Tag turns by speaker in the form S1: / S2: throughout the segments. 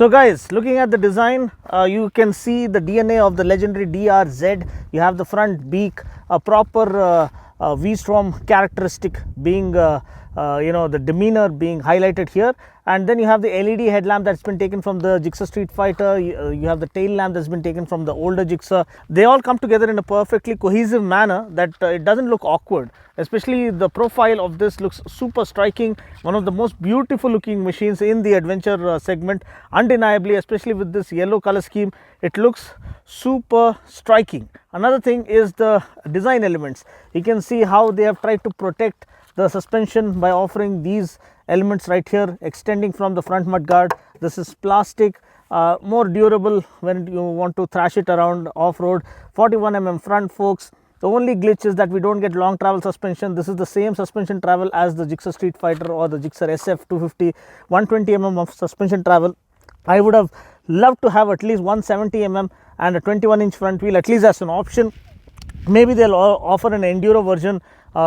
S1: So guys, looking at the design, you can see the DNA of the legendary DRZ. You have the front beak, a proper V-Strom characteristic being the demeanor being highlighted here, and then you have the LED headlamp that's been taken from the Gixxer Street Fighter. You have the tail lamp that's been taken from the older Gixxer. They all come together in a perfectly cohesive manner that it doesn't look awkward. Especially the profile of this looks super striking. One of the most beautiful looking machines in the adventure segment, undeniably, especially with this yellow color scheme. It looks super striking. Another thing is the design elements. You can see how they have tried to protect the suspension by offering these elements right here, extending from the front mudguard. This is plastic, more durable when you want to thrash it around off-road. 41mm front forks. The only glitch is that we don't get long travel suspension. This is the same suspension travel as the Gixxer Street Fighter or the Gixxer SF 250, 120mm of suspension travel. I would have loved to have at least 170mm and a 21-inch front wheel, at least as an option. Maybe they'll offer an enduro version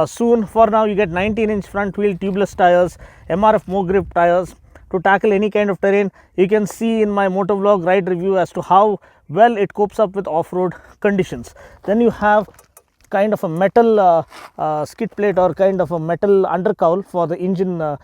S1: soon. For now, you get 19-inch front wheel, tubeless tires, MRF Mo grip tires to tackle any kind of terrain. You can see in my motovlog ride review as to how well it copes up with off-road conditions. Then you have kind of a metal skid plate or kind of a metal undercowl for the engine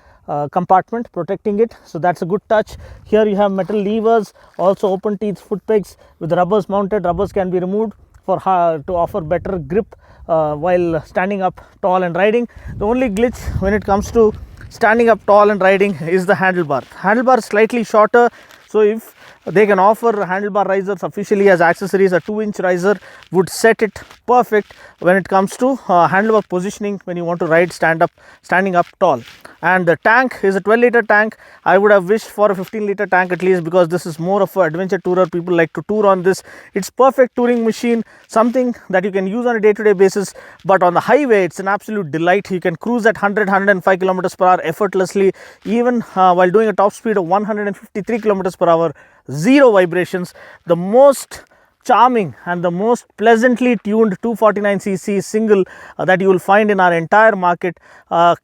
S1: compartment, protecting it. So that's a good touch. Here you have metal levers, also open teeth foot pegs with rubbers mounted. Rubbers can be removed for to offer better grip while standing up tall and riding. The only glitch when it comes to standing up tall and riding is the handlebar. Handlebar is slightly shorter, so if they can offer handlebar risers officially as accessories, a 2-inch riser would set it perfect when it comes to handlebar positioning when you want to ride standing up tall. And the tank is a 12-liter tank. I would have wished for a 15-liter tank at least, because this is more of an adventure tourer. People like to tour on this. It's perfect touring machine, something that you can use on a day-to-day basis, but on the highway it's an absolute delight. You can cruise at 105 kilometers per hour effortlessly, even while doing a top speed of 153 kilometers per hour. Zero vibrations. The most charming and the most pleasantly tuned 249cc single that you will find in our entire market,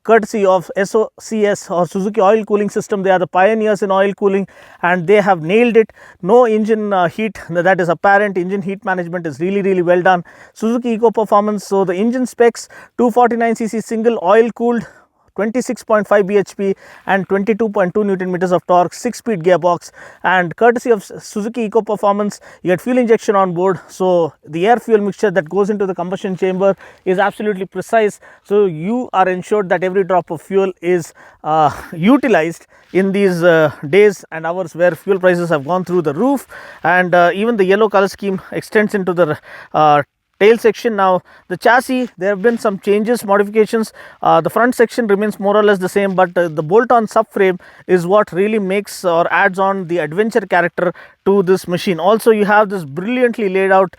S1: courtesy of SOCS or Suzuki oil cooling system. They are the pioneers in oil cooling and they have nailed it. No engine heat that is apparent. Engine heat management is really well done. Suzuki Eco Performance. So the engine specs: 249cc single oil cooled, 26.5 bhp and 22.2 Newton meters of torque, 6-speed gearbox, and courtesy of Suzuki Eco Performance, you get fuel injection on board. So the air fuel mixture that goes into the combustion chamber is absolutely precise, so you are ensured that every drop of fuel is utilized in these days and hours where fuel prices have gone through the roof. And even the yellow color scheme extends into the tail section. Now the chassis, there have been some changes, modifications. The front section remains more or less the same, but the bolt-on subframe is what really makes or adds on the adventure character to this machine. Also, you have this brilliantly laid out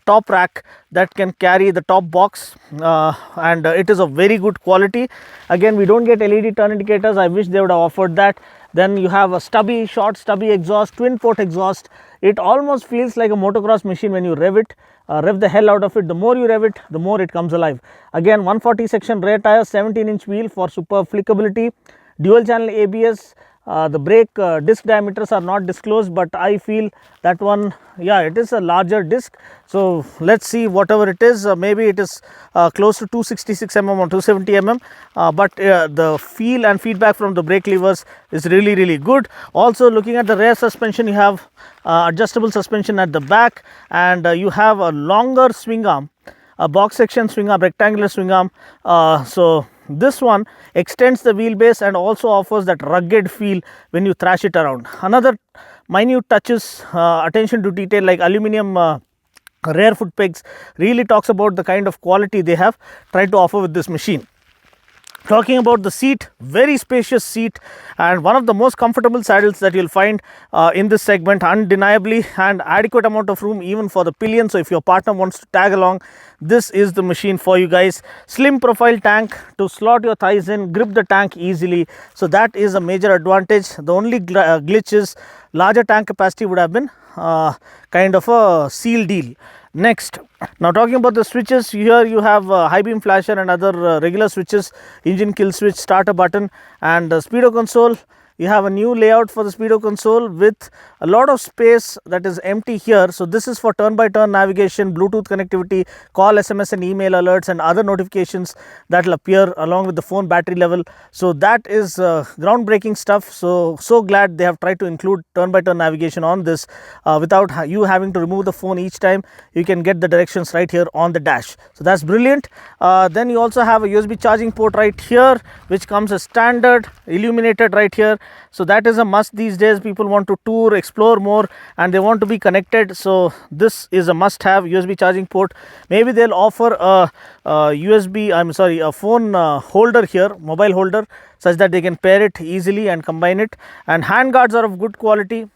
S1: top rack that can carry the top box, and it is of very good quality. Again, we don't get LED turn indicators. I wish they would have offered that. Then you have a short stubby exhaust, twin port exhaust. It almost feels like a motocross machine when you rev it. Rev the hell out of it. The more you rev it, the more it comes alive. Again, 140 section rear tires, 17-inch wheel for superb flickability, dual channel ABS. The brake disc diameters are not disclosed, but I feel that one, yeah, it is a larger disc. So let's see, whatever it is, maybe it is close to 266 mm or 270 mm, but the feel and feedback from the brake levers is really good. Also, looking at the rear suspension, you have adjustable suspension at the back, and you have a longer swing arm, a box section swing arm, rectangular swing arm. So this one extends the wheelbase and also offers that rugged feel when you thrash it around. Another minute touches, attention to detail, like aluminum rear foot pegs, really talks about the kind of quality they have tried to offer with this machine. Talking about the seat, very spacious seat and one of the most comfortable saddles that you'll find in this segment, undeniably, and adequate amount of room even for the pillion. So if your partner wants to tag along, this is the machine for you guys. Slim profile tank to slot your thighs in, grip the tank easily. So that is a major advantage. The only glitch is larger tank capacity would have been kind of a seal deal. Next, now talking about the switches, here you have high beam flasher and other regular switches, engine kill switch, starter button, and the speedo console you have a new layout for the speedo console with a lot of space that is empty here. So this is for turn-by-turn navigation, Bluetooth connectivity, call, SMS and email alerts and other notifications that will appear along with the phone battery level. So that is groundbreaking stuff. So glad they have tried to include turn-by-turn navigation on this without you having to remove the phone each time. You can get the directions right here on the dash. So that's brilliant. Then you also have a USB charging port right here, which comes as standard, illuminated right here. So that is a must these days. People want to tour, explore more, and they want to be connected. So this is a must have USB charging port. Maybe they'll offer a phone holder here, mobile holder, such that they can pair it easily and combine it. And hand guards are of good quality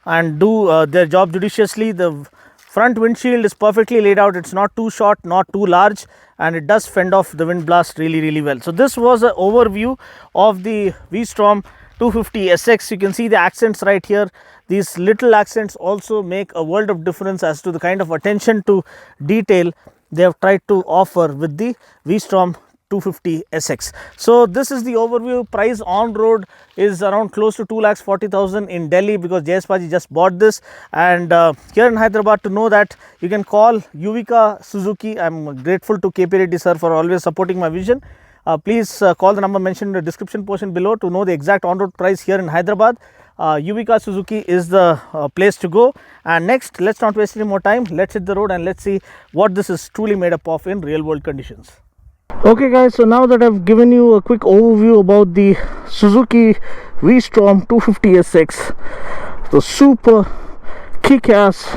S1: and do their job judiciously. The front windshield is perfectly laid out. It's not too short, not too large, and it does fend off the wind blast really well. So this was an overview of the V-Strom 250 SX. You can see the accents right here. These little accents also make a world of difference as to the kind of attention to detail they have tried to offer with the V-Strom 250 SX. So this is the overview. Price on road is around close to 2,40,000 in Delhi, because Jayesh just bought this, and here in Hyderabad, to know that, you can call Yuvika Suzuki. I'm grateful to KP Reddy sir for always supporting my vision. Please call the number mentioned in the description portion below to know the exact on-road price here in Hyderabad. Yuvika Suzuki is the place to go. And next, let's not waste any more time. Let's hit the road and let's see what this is truly made up of in real world conditions. Okay guys, so now that I've given you a quick overview about the Suzuki V-Strom 250 SX, the super kick-ass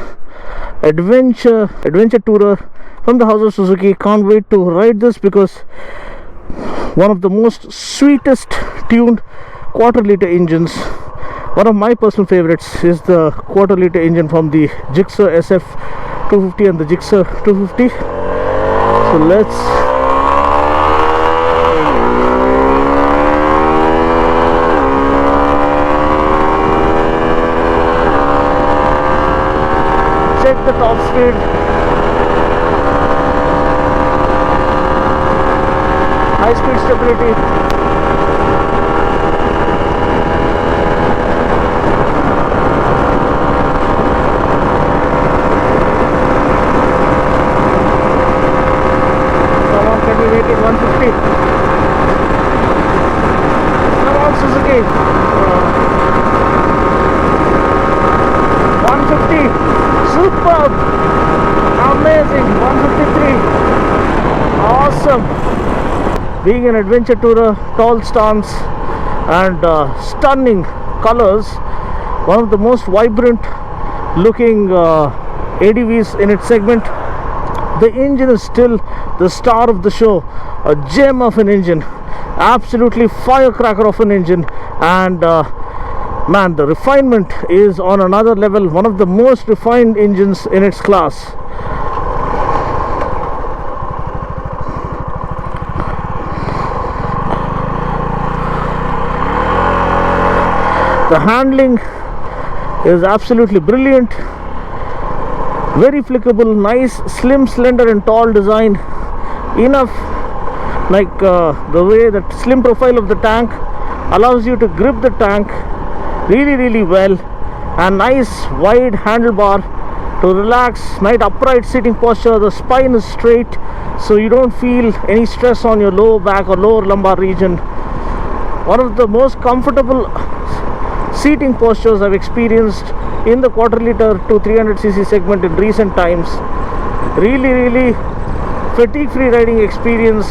S1: adventure tourer from the house of Suzuki. Can't wait to ride this, because one of the most sweetest tuned quarter-liter engines, one of my personal favorites, is the quarter-liter engine from the Gixxer SF 250 and the Gixxer 250. So let's check the top speed. High speed stability. Come on, can we make it 150? Come on, Suzuki. 150. Superb, amazing. 153, awesome. Being an adventure tourer, tall stance and stunning colors, one of the most vibrant looking ADVs in its segment. The engine is still the star of the show, a gem of an engine, absolutely firecracker of an engine, and man, the refinement is on another level. One of the most refined engines in its class. The handling is absolutely brilliant, very flickable, nice, slim, slender and tall design. Enough, like the way that slim profile of the tank allows you to grip the tank really well, and nice wide handlebar to relax, nice upright sitting posture. The spine is straight, so you don't feel any stress on your lower back or lower lumbar region. One of the most comfortable seating postures I've experienced in the quarter-liter to 300cc segment in recent times. Really fatigue-free riding experience.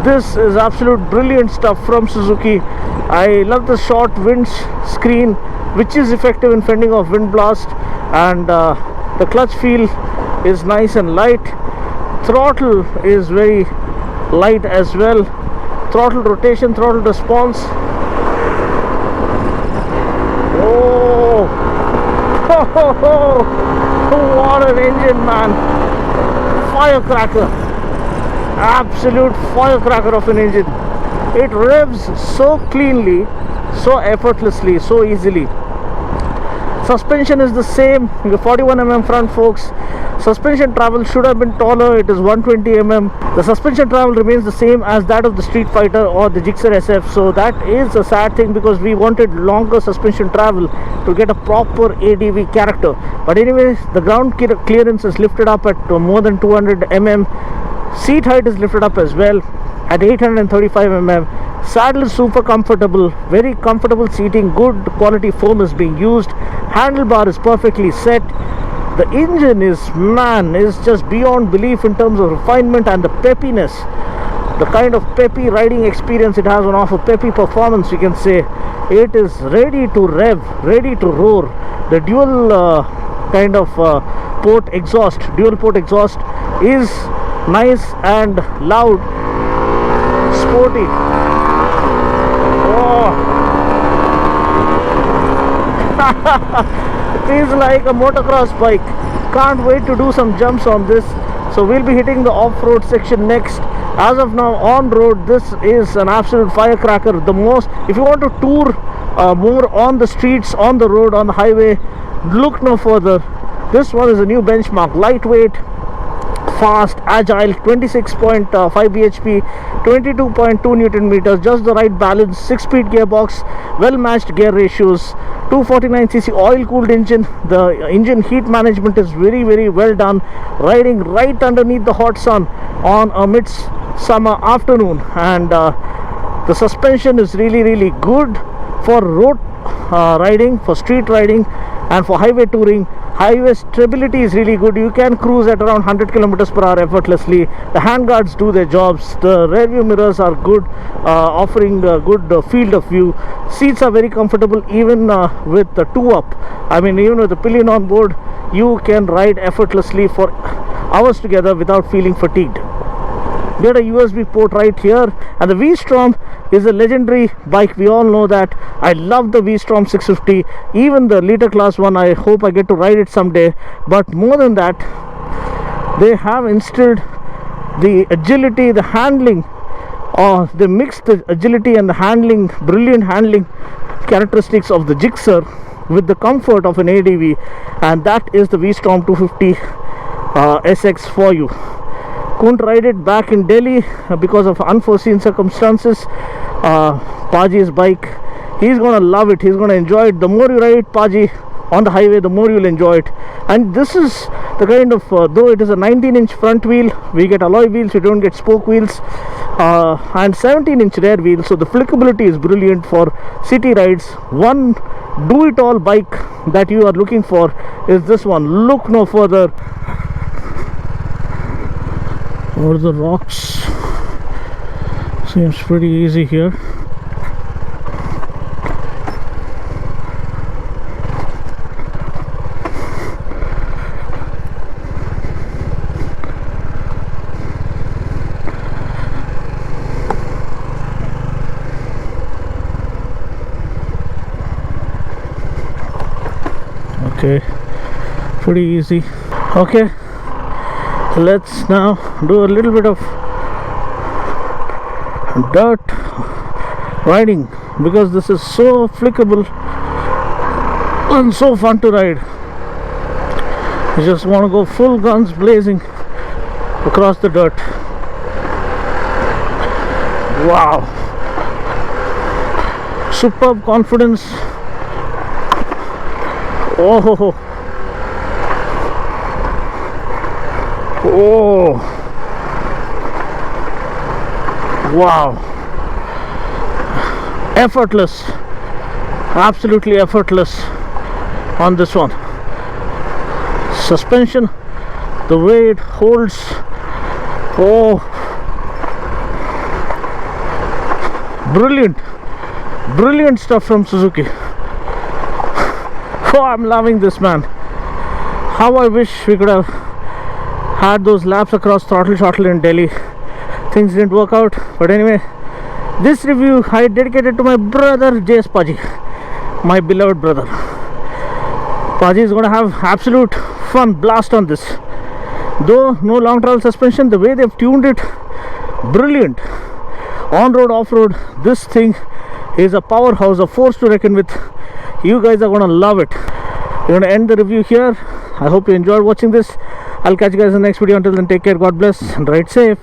S1: This is absolute brilliant stuff from Suzuki. I love the short wind screen, which is effective in fending off wind blast, and the clutch feel is nice and light. Throttle is very light as well. Throttle rotation, throttle response. Oh, what an engine, man. Firecracker, absolute firecracker of an engine. It revs so cleanly, so effortlessly, so easily. Suspension is the same, the 41mm front forks, Suspension travel should have been taller. It is 120 mm. The suspension travel remains the same as that of the Street Fighter or the Gixxer SF. So that is a sad thing, because we wanted longer suspension travel to get a proper ADV character. But anyways, the ground clearance is lifted up at more than 200 mm. Seat height is lifted up as well at 835 mm. Saddle is super comfortable, very comfortable seating, good quality foam is being used. Handlebar is perfectly set. The engine is just beyond belief in terms of refinement and the peppiness. The kind of peppy riding experience it has on offer, peppy performance, you can say. It is ready to rev, ready to roar. The dual port exhaust is nice and loud, sporty. It feels like a motocross bike. Can't wait to do some jumps on this. So we'll be hitting the off-road section next. As of now, on road, this is an absolute firecracker. The most, if you want to tour more on the streets, on the road, on the highway, look no further. This one is a new benchmark. Lightweight, fast, agile, 26.5 bhp, 22.2 newton meters, just the right balance, 6-speed gearbox, well matched gear ratios, 249cc oil cooled engine. The engine heat management is very, very well done, riding right underneath the hot sun on a midsummer afternoon. And the suspension is really, really good for road riding, for street riding, and for highway touring. Highway stability is really good. You can cruise at around 100 kilometers per hour effortlessly. The handguards do their jobs. The rear view mirrors are good, offering a good field of view. Seats are very comfortable, even with the 2-up. I mean, even with the pillion on board, you can ride effortlessly for hours together without feeling fatigued. We had a USB port right here, and the V-Strom is a legendary bike. We all know that. I love the V-Strom 650, even the liter class one. I hope I get to ride it someday. But more than that, they have instilled the agility, the handling, or they mixed the agility and the handling, brilliant handling characteristics of the Gixxer with the comfort of an ADV, and that is the V-Strom 250 SX for you. Couldn't ride it back in Delhi because of unforeseen circumstances. Paji's bike, he's gonna love it, he's gonna enjoy it. The more you ride Paji on the highway, the more you'll enjoy it. And this is the kind of, though it is a 19-inch front wheel, we get alloy wheels, we don't get spoke wheels, and 17-inch rear wheels, so the flickability is brilliant for city rides. One do-it-all bike that you are looking for is this one. Look no further. Over the rocks, seems pretty easy here. Okay, pretty easy. Okay, let's now do a little bit of dirt riding, because this is so flickable and so fun to ride. You just want to go full guns blazing across the dirt. Wow, superb confidence. Oh, oh, wow, effortless, absolutely effortless on this one. Suspension, the way it holds, oh, brilliant stuff from Suzuki. Oh, I'm loving this, man. How I wish we could have had those laps across throttle shuttle in Delhi. Things didn't work out, but anyway, this review I dedicated to my brother JS Paji, my beloved brother. Paji is going to have absolute fun, blast on this. Though no long travel suspension, the way they've tuned it, brilliant. On-road, off-road, this thing is a powerhouse, a force to reckon with. You guys are going to love it. We're going to end the review here. I hope you enjoyed watching this. I'll catch you guys in the next video. Until then, take care, God bless, and ride safe.